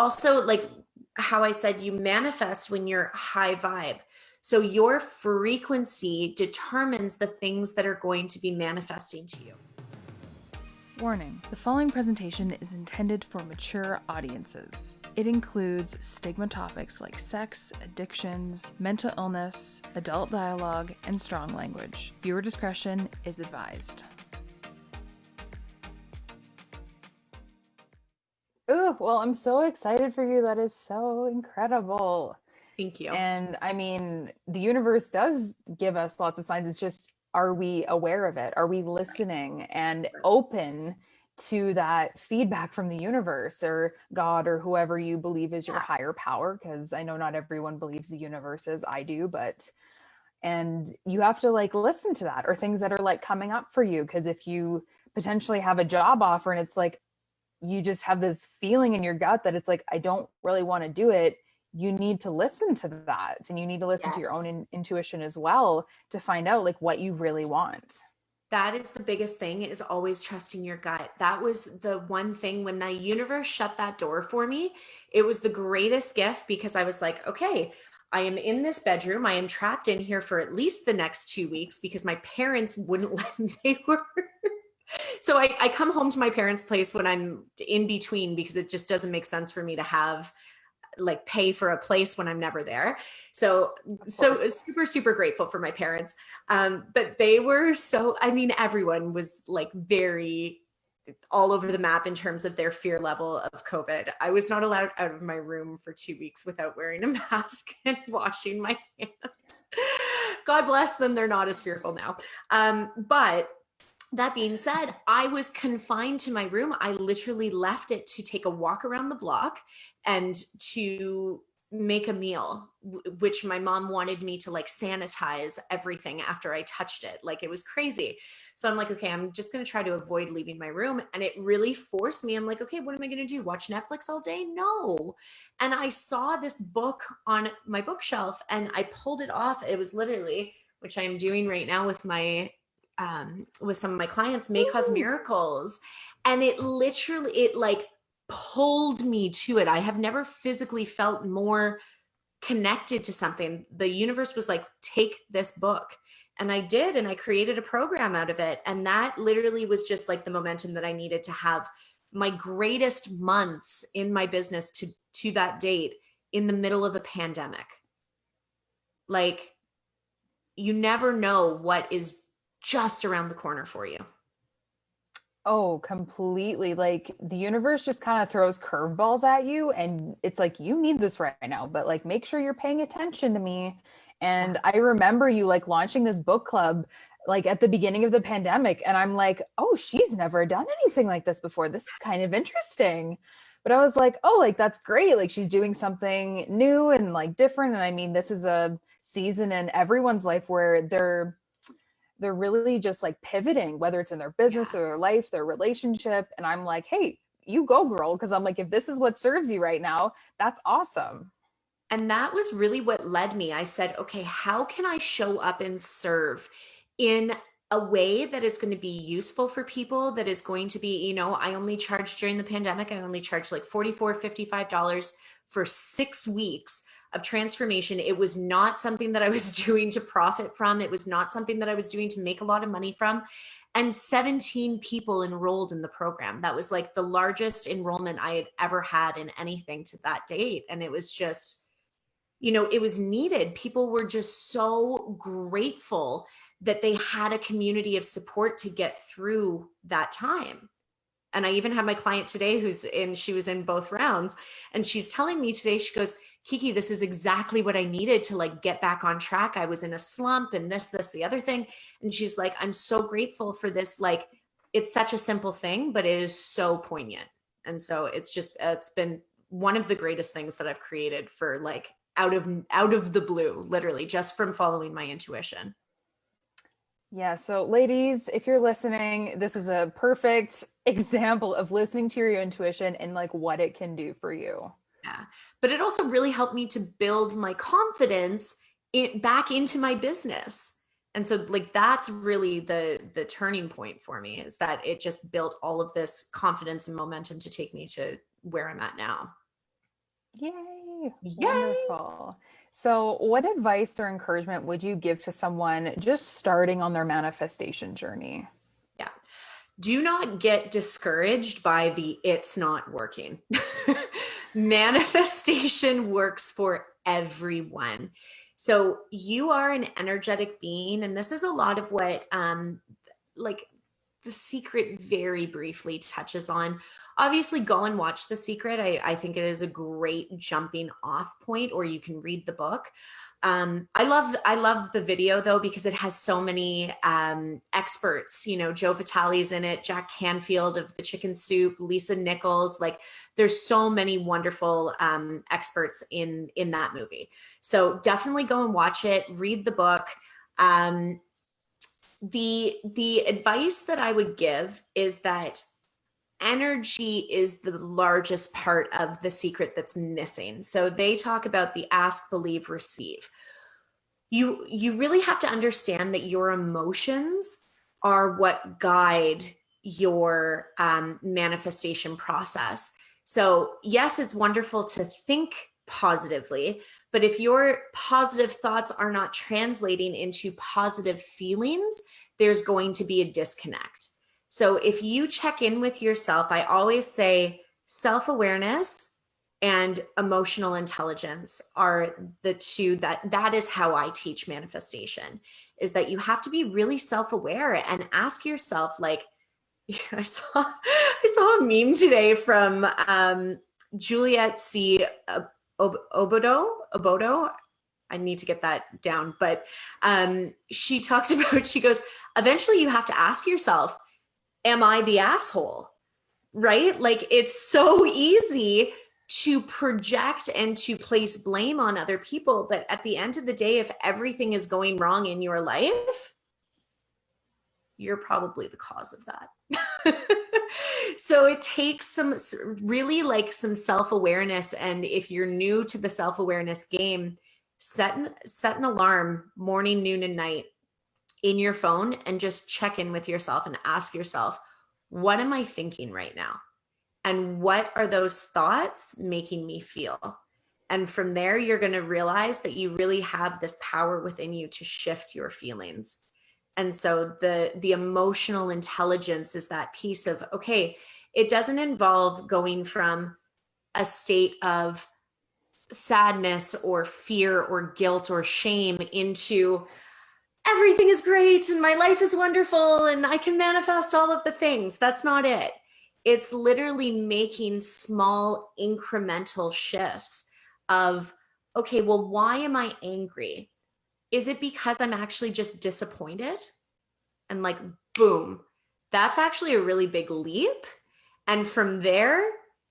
also, like how I said, you manifest when you're high vibe. So your frequency determines the things that are going to be manifesting to you. Warning, the following presentation is intended for mature audiences. It includes stigma topics like sex, addictions, mental illness, adult dialogue, and strong language. Viewer discretion is advised. Ooh, well, I'm so excited for you. That is so incredible. Thank you. And I mean, the universe does give us lots of signs. It's just, are we aware of it? Are we listening and open to that feedback from the universe or God or whoever you believe is your higher power? Because I know not everyone believes the universe is, I do, and you have to like listen to that, or things that are like coming up for you. Because if you potentially have a job offer and it's like, you just have this feeling in your gut that it's like, I don't really want to do it. You need to listen to that, and you need to listen to your own intuition as well to find out like what you really want. That is the biggest thing, is always trusting your gut. That was the one thing when the universe shut that door for me. It was the greatest gift, because I was like, okay, I am in this bedroom. I am trapped in here for at least the next 2 weeks because my parents wouldn't let me. They were so I come home to my parents' place when I'm in between, because it just doesn't make sense for me to have like pay for a place when I'm never there. So super, super grateful for my parents. But they were I mean, everyone was like very all over the map in terms of their fear level of COVID. I was not allowed out of my room for 2 weeks without wearing a mask and washing my hands. God bless them. They're not as fearful now. But that being said, I was confined to my room. I literally left it to take a walk around the block and to make a meal, which my mom wanted me to like sanitize everything after I touched it. Like, it was crazy. So I'm like, okay, I'm just going to try to avoid leaving my room. And it really forced me. I'm like, okay, what am I going to do? Watch Netflix all day? No. And I saw this book on my bookshelf and I pulled it off. It was literally, which I'm doing right now with with some of my clients, May Cause Miracles. And it like pulled me to it. I have never physically felt more connected to something. The universe was like, take this book. And I did, and I created a program out of it. And that literally was just like the momentum that I needed to have my greatest months in my business to that date in the middle of a pandemic. Like, you never know what is just around the corner for you. Oh, completely. Like, the universe just kind of throws curveballs at you, and it's like, you need this right now, but like, make sure you're paying attention to me. And I remember you like launching this book club like at the beginning of the pandemic, and I'm like, oh, she's never done anything like this before. This is kind of interesting. But I was like, oh, like, that's great. Like, she's doing something new and like different. And I mean, this is a season in everyone's life where they're really just like pivoting, whether it's in their business or their life, their relationship. And I'm like, hey, you go, girl. Because I'm like, if this is what serves you right now, that's awesome. And that was really what led me. I said, okay, how can I show up and serve in a way that is going to be useful for people, that is going to be, I only charged during the pandemic, I only charged like $44, $55 for 6 weeks of transformation. It was not something that I was doing to profit from. It was not something that I was doing to make a lot of money from. And 17 people enrolled in the program. That was like the largest enrollment I had ever had in anything to that date. And it was just, it was needed. People were just so grateful that they had a community of support to get through that time. And I even had my client today she was in both rounds, and she's telling me today, she goes, Kiki, this is exactly what I needed to like get back on track. I was in a slump and this, the other thing. And she's like, I'm so grateful for this. Like, it's such a simple thing, but it is so poignant. And so it's been one of the greatest things that I've created for like out of the blue, literally just from following my intuition. Yeah. So ladies, if you're listening, this is a perfect example of listening to your intuition and like what it can do for you. Yeah. But it also really helped me to build my confidence back into my business. And so like, that's really the turning point for me, is that it just built all of this confidence and momentum to take me to where I'm at now. Yay! Yay! Wonderful. So, what advice or encouragement would you give to someone just starting on their manifestation journey? Yeah. Do not get discouraged by the it's not working. Manifestation works for everyone. So you are an energetic being, and this is a lot of what like The Secret very briefly touches on. Obviously, go and watch The Secret. I think it is a great jumping off point, or you can read the book. I love the video though, because it has so many experts. You know, Joe Vitale's in it, Jack Canfield of the Chicken Soup, Lisa Nichols. Like, there's so many wonderful experts in that movie. So definitely go and watch it. Read the book. Um, the advice that I would give is that energy is the largest part of The Secret that's missing. So they talk about the ask, believe, receive. You really have to understand that your emotions are what guide your manifestation process. So yes, it's wonderful to think positively, but if your positive thoughts are not translating into positive feelings, there's going to be a disconnect. So if you check in with yourself, I always say self-awareness and emotional intelligence are the two that is how I teach manifestation, is that you have to be really self-aware and ask yourself, like, I saw a meme today from Juliet C. Obodo. I need to get that down, but she talks about, she goes, eventually you have to ask yourself, am I the asshole? Right? Like, it's so easy to project and to place blame on other people. But at the end of the day, if everything is going wrong in your life, you're probably the cause of that. So it takes some really, like, some self-awareness. And if you're new to the self-awareness game, set an alarm morning, noon, and night in your phone, and just check in with yourself and ask yourself, what am I thinking right now? And what are those thoughts making me feel? And from there, you're going to realize that you really have this power within you to shift your feelings. And so the emotional intelligence is that piece of, okay, it doesn't involve going from a state of sadness or fear or guilt or shame into everything is great and my life is wonderful and I can manifest all of the things. That's not it. It's literally making small incremental shifts of, okay, well, why am I angry? Is it because I'm actually just disappointed? And, like, boom, that's actually a really big leap. And from there,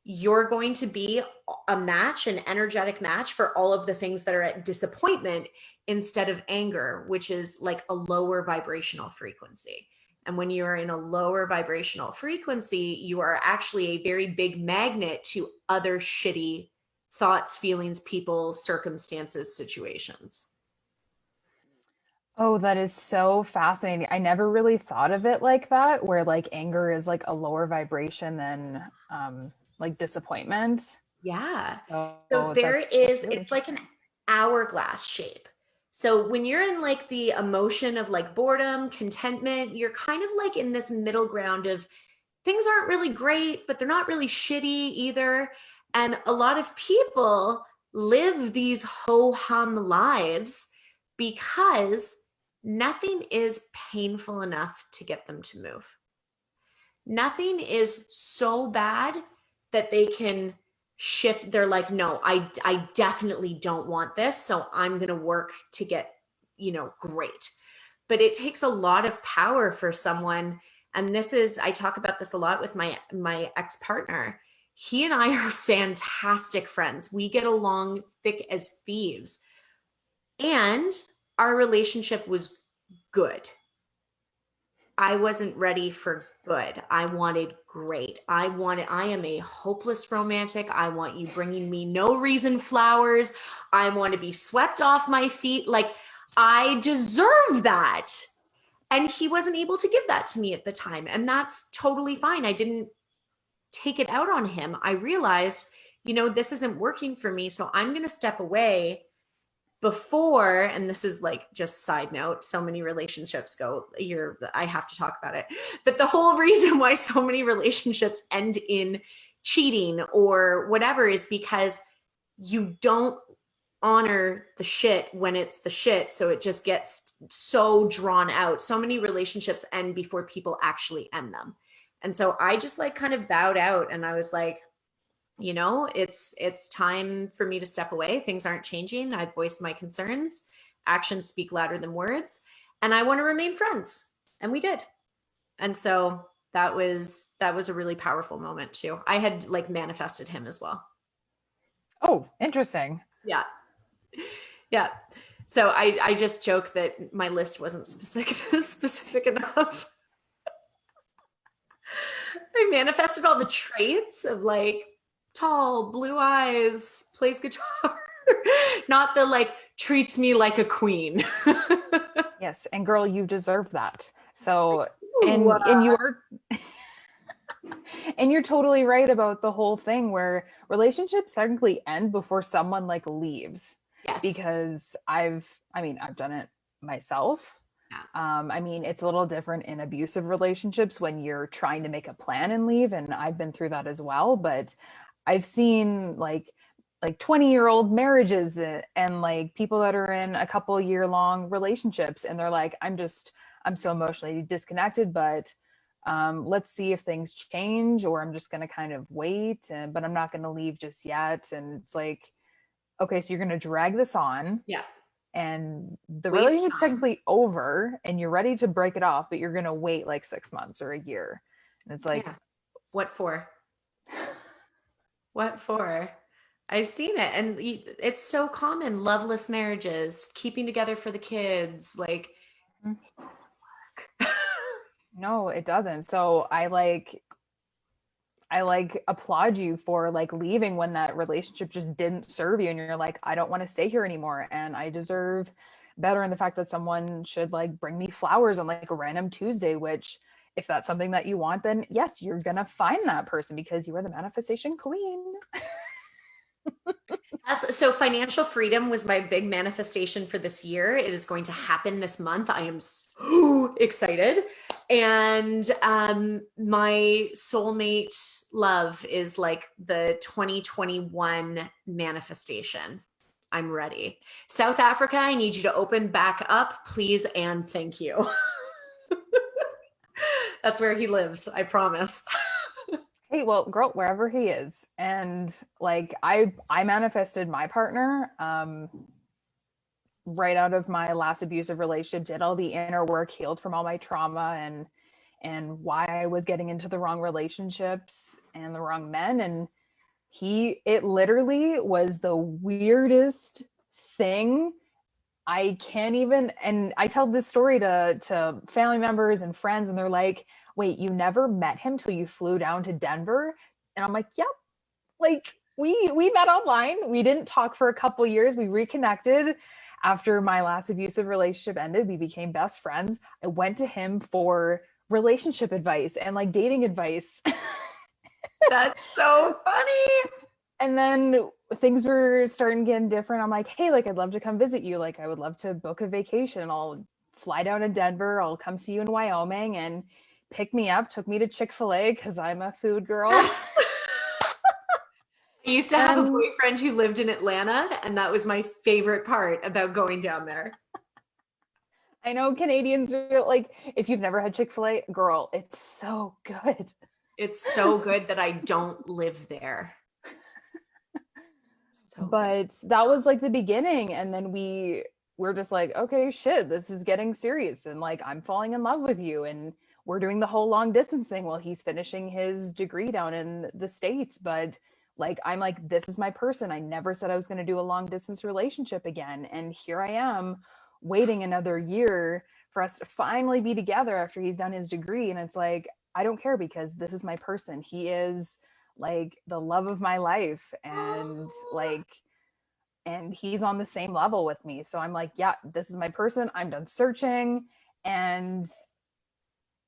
you're going to be a match, an energetic match for all of the things that are at disappointment, instead of anger, which is like a lower vibrational frequency. And when you're in a lower vibrational frequency, you are actually a very big magnet to other shitty thoughts, feelings, people, circumstances, situations. Oh, that is so fascinating. I never really thought of it like that, where like anger is like a lower vibration than like disappointment. Yeah. So So it's that's really like an interesting. hourglass shape. So when you're in, like, the emotion of, like, boredom, contentment, you're kind of like in this middle ground of things aren't really great, but they're not really shitty either. And a lot of people live these ho hum lives because nothing is painful enough to get them to move. Nothing is so bad that they can shift. They're like, no, I definitely don't want this, so I'm going to work to get, great. But it takes a lot of power for someone. And this is, I talk about this a lot with my ex-partner. He and I are fantastic friends. We get along thick as thieves. And our relationship was good. I wasn't ready for good. I wanted great. I am a hopeless romantic. I want you bringing me no reason flowers. I want to be swept off my feet. Like, I deserve that. And he wasn't able to give that to me at the time. And that's totally fine. I didn't take it out on him. I realized this isn't working for me. So I'm going to step away before, and this is like just side note, so many relationships go here, I have to talk about it, but the whole reason why so many relationships end in cheating or whatever is because you don't honor the shit when it's the shit. So it just gets so drawn out. So many relationships end before people actually end them. And so I just like kind of bowed out, and I was like, it's time for me to step away. Things aren't changing. I've voiced my concerns. Actions speak louder than words, and I want to remain friends. And we did. And so that was a really powerful moment too. I had like manifested him as well. Oh, interesting. Yeah. Yeah. So I just joke that my list wasn't specific enough. I manifested all the traits of like tall, blue eyes, plays guitar, not the like treats me like a queen. Yes, and girl, you deserve that. So, Ooh, and you are and you're totally right about the whole thing where relationships technically end before someone like leaves. yes. Because I've done it myself. Yeah. It's a little different in abusive relationships when you're trying to make a plan and leave, and I've been through that as well. But I've seen like 20-year-old marriages and like people that are in a couple year long relationships, and they're like, I'm so emotionally disconnected, but let's see if things change, or I'm just going to kind of wait, but I'm not going to leave just yet. And it's like, okay, so you're going to drag this on. Yeah. And the Waste relationship's time. technically over and you're ready to break it off, but you're going to wait like 6 months or a year. And it's like, yeah. What for? What for? I've seen it, and it's so common. Loveless marriages, keeping together for the kids, like it doesn't work. no, it doesn't. So I applaud you for like leaving when that relationship just didn't serve you and you're like, I don't want to stay here anymore and I deserve better. And the fact that someone should like bring me flowers on like a random Tuesday, which if that's something that you want, then yes, you're gonna find that person because you are the manifestation queen. So financial freedom was my big manifestation for this year. It is going to happen this month. I am so excited. And my soulmate love is like the 2021 manifestation. I'm ready. South Africa, I need you to open back up, please, and thank you. That's where he lives, I promise. Hey, well, girl, wherever he is. And like I manifested my partner right out of my last abusive relationship, did all the inner work, healed from all my trauma and why I was getting into the wrong relationships and the wrong men. And it literally was the weirdest thing. I can't even, and I tell this story to family members and friends, and they're like, wait, you never met him till you flew down to Denver? And I'm like, yep. Like we met online. We didn't talk for a couple years. We reconnected after my last abusive relationship ended. We became best friends. I went to him for relationship advice and like dating advice. That's so funny. And then things were starting getting different. I'm like, hey, like I'd love to come visit you. Like I would love to book a vacation. I'll fly down to Denver. I'll come see you in Wyoming, and pick me up, took me to Chick-fil-A because I'm a food girl. Yes. I used to have a boyfriend who lived in Atlanta, and that was my favorite part about going down there. I know Canadians are like, if you've never had Chick-fil-A, girl, it's so good. It's so good that I don't live there. But that was like the beginning. And then we're just like, okay, shit, this is getting serious. And like, I'm falling in love with you. And we're doing the whole long distance thing while he's finishing his degree down in the States. But like, I'm like, this is my person. I never said I was going to do a long distance relationship again. And here I am waiting another year for us to finally be together after he's done his degree. And it's like, I don't care because this is my person. He is like the love of my life, and like, and he's on the same level with me. So I'm like, yeah, this is my person. I'm done searching. And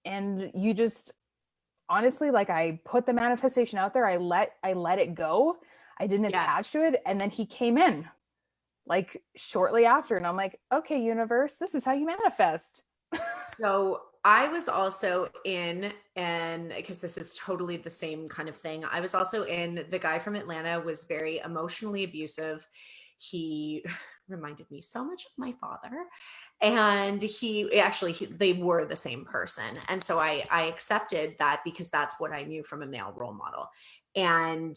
you just honestly, like, I put the manifestation out there. I let it go. I didn't Yes. attach to it. And then he came in like shortly after. And I'm like, okay, universe, this is how you manifest. So I was also in, and because this is totally the same kind of thing, I was also in, the guy from Atlanta was very emotionally abusive. He reminded me so much of my father. And they were the same person. And so I accepted that because that's what I knew from a male role model. And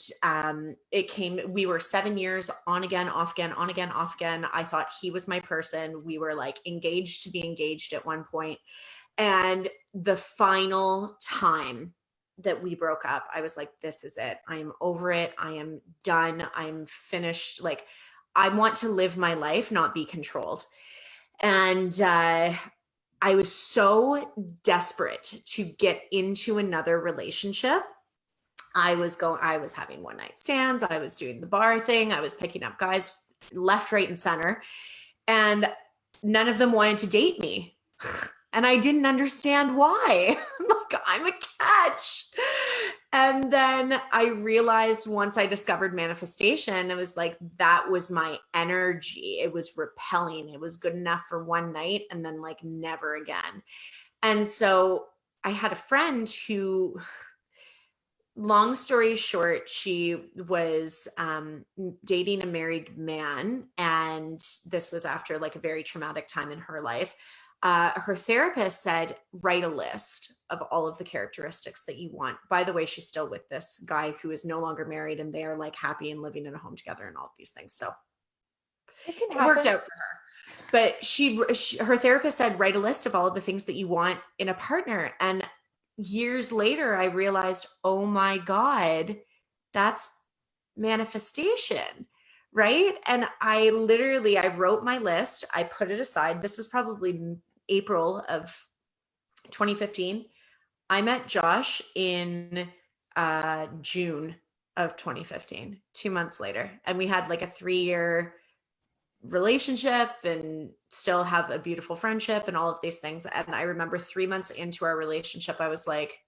we were 7 years on again, off again, on again, off again. I thought he was my person. We were like engaged to be engaged at one point. And the final time that we broke up, I was like, this is it. I am over it. I am done. I'm finished. Like, I want to live my life, not be controlled. And I was so desperate to get into another relationship. I was having one night stands. I was doing the bar thing. I was picking up guys left, right, and center. And none of them wanted to date me. And I didn't understand why. I'm like, I'm a catch. And then I realized once I discovered manifestation, it was like, that was my energy. It was repelling. It was good enough for one night and then like never again. And so I had a friend who, long story short, she was dating a married man. And this was after like a very traumatic time in her life. Her therapist said, write a list of all of the characteristics that you want. By the way, she's still with this guy who is no longer married, and they are like happy and living in a home together and all of these things. So it worked out for her. But her therapist said, write a list of all of the things that you want in a partner. And years later, I realized, oh my God, that's manifestation. Right. And I wrote my list. I put it aside. This was probably April of 2015. I met Josh in June of 2015, 2 months later. And we had like a 3-year relationship and still have a beautiful friendship and all of these things. And I remember 3 months into our relationship, I was like,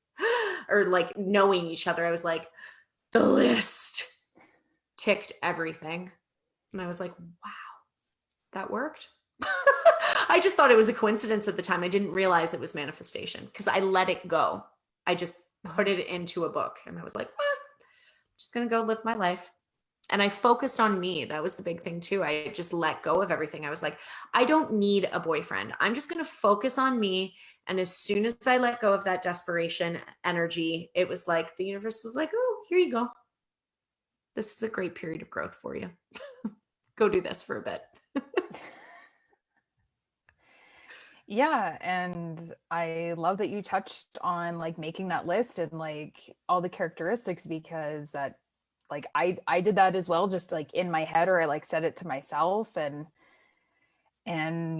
or like knowing each other, I was like, the list ticked everything. And I was like, wow, that worked. I just thought it was a coincidence at the time. I didn't realize it was manifestation because I let it go. I just put it into a book and I was like, I'm just going to go live my life. And I focused on me. That was the big thing too. I just let go of everything. I was like, I don't need a boyfriend. I'm just going to focus on me. And as soon as I let go of that desperation energy, it was like the universe was like, oh, here you go. This is a great period of growth for you. Go do this for a bit. Yeah, and I love that you touched on like making that list and like all the characteristics, because that, like, I did that as well, just like in my head, or I like said it to myself, and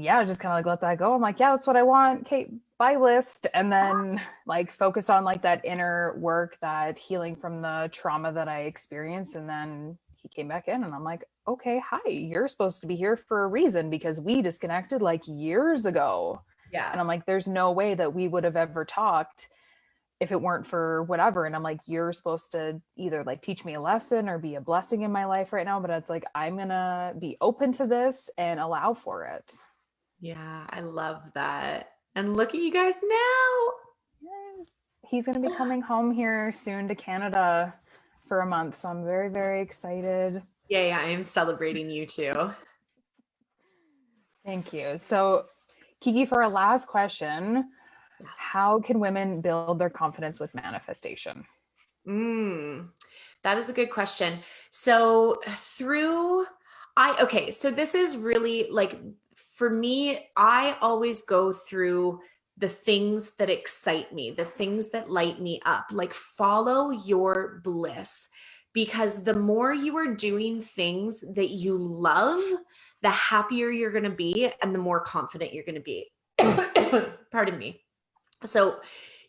yeah, just kind of like let that go. I'm like, yeah, that's what I want. Okay, buy list. And then like focus on like that inner work, that healing from the trauma that I experienced. And then he came back in and I'm like, okay, hi, you're supposed to be here for a reason because we disconnected like years ago. Yeah. And I'm like, there's no way that we would have ever talked if it weren't for whatever. And I'm like, you're supposed to either like teach me a lesson or be a blessing in my life right now. But it's like, I'm gonna be open to this and allow for it. Yeah, I love that. And look at you guys now. Yes. He's gonna be coming home here soon to Canada for a month. So I'm very, very excited. Yeah, I am celebrating you too. Thank you. So Kiki, for our last question, Yes. how can women build their confidence with manifestation? That is a good question. So so this is really like, for me, I always go through the things that excite me, the things that light me up, like follow your bliss. Because the more you are doing things that you love, the happier you're going to be and the more confident you're going to be. Pardon me. So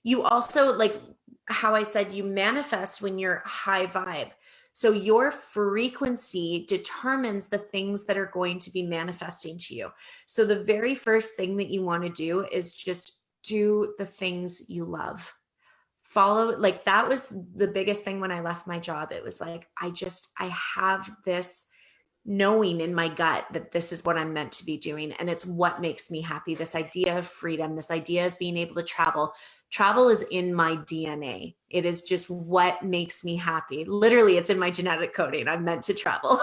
you also, like how I said, you manifest when you're high vibe. So your frequency determines the things that are going to be manifesting to you. So the very first thing that you want to do is just do the things you love. follow, like that was the biggest thing when I left my job. It was like, I have this knowing in my gut that this is what I'm meant to be doing. And it's what makes me happy. This idea of freedom, this idea of being able to travel. Travel is in my DNA. It is just what makes me happy. Literally, it's in my genetic coding. I'm meant to travel.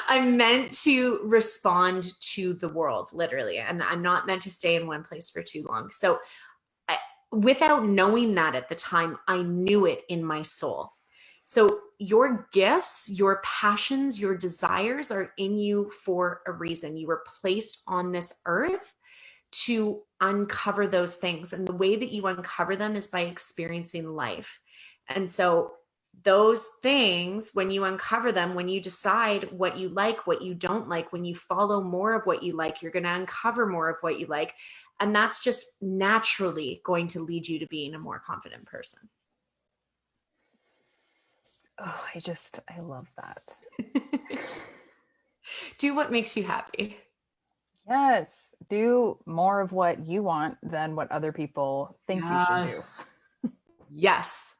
I'm meant to respond to the world, literally. And I'm not meant to stay in one place for too long. So without knowing that at the time, I knew it in my soul. So your gifts, your passions, your desires are in you for a reason. You were placed on this earth to uncover those things. And the way that you uncover them is by experiencing life. And so those things, when you uncover them, when you decide what you like, what you don't like, when you follow more of what you like, you're going to uncover more of what you like. And that's just naturally going to lead you to being a more confident person. Oh, I love that. Do what makes you happy. Yes. Do more of what you want than what other people think you should do. Yes.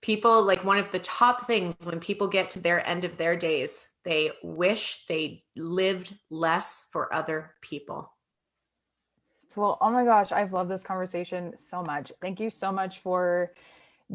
People, like, one of the top things when people get to their end of their days, they wish they lived less for other people. Well, oh my gosh, I've loved this conversation so much. Thank you so much for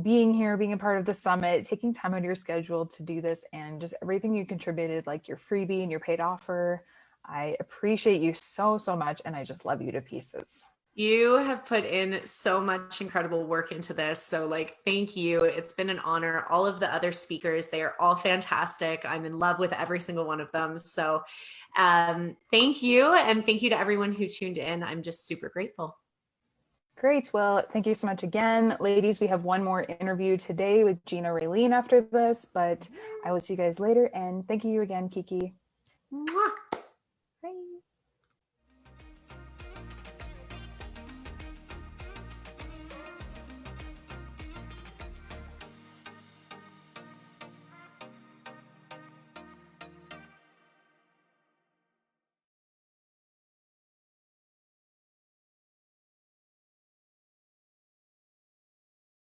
being here, being a part of the summit, taking time out of your schedule to do this, and just everything you contributed, like your freebie and your paid offer. I appreciate you so, so much, and I just love you to pieces. You have put in so much incredible work into this. So, like, thank you. It's been an honor. All of the other speakers, they are all fantastic. I'm in love with every single one of them. So thank you. And thank you to everyone who tuned in. I'm just super grateful. Great. Well, thank you so much again. Ladies, we have one more interview today with Gina Raylene after this, but I will see you guys later. And thank you again, Kiki. Mwah.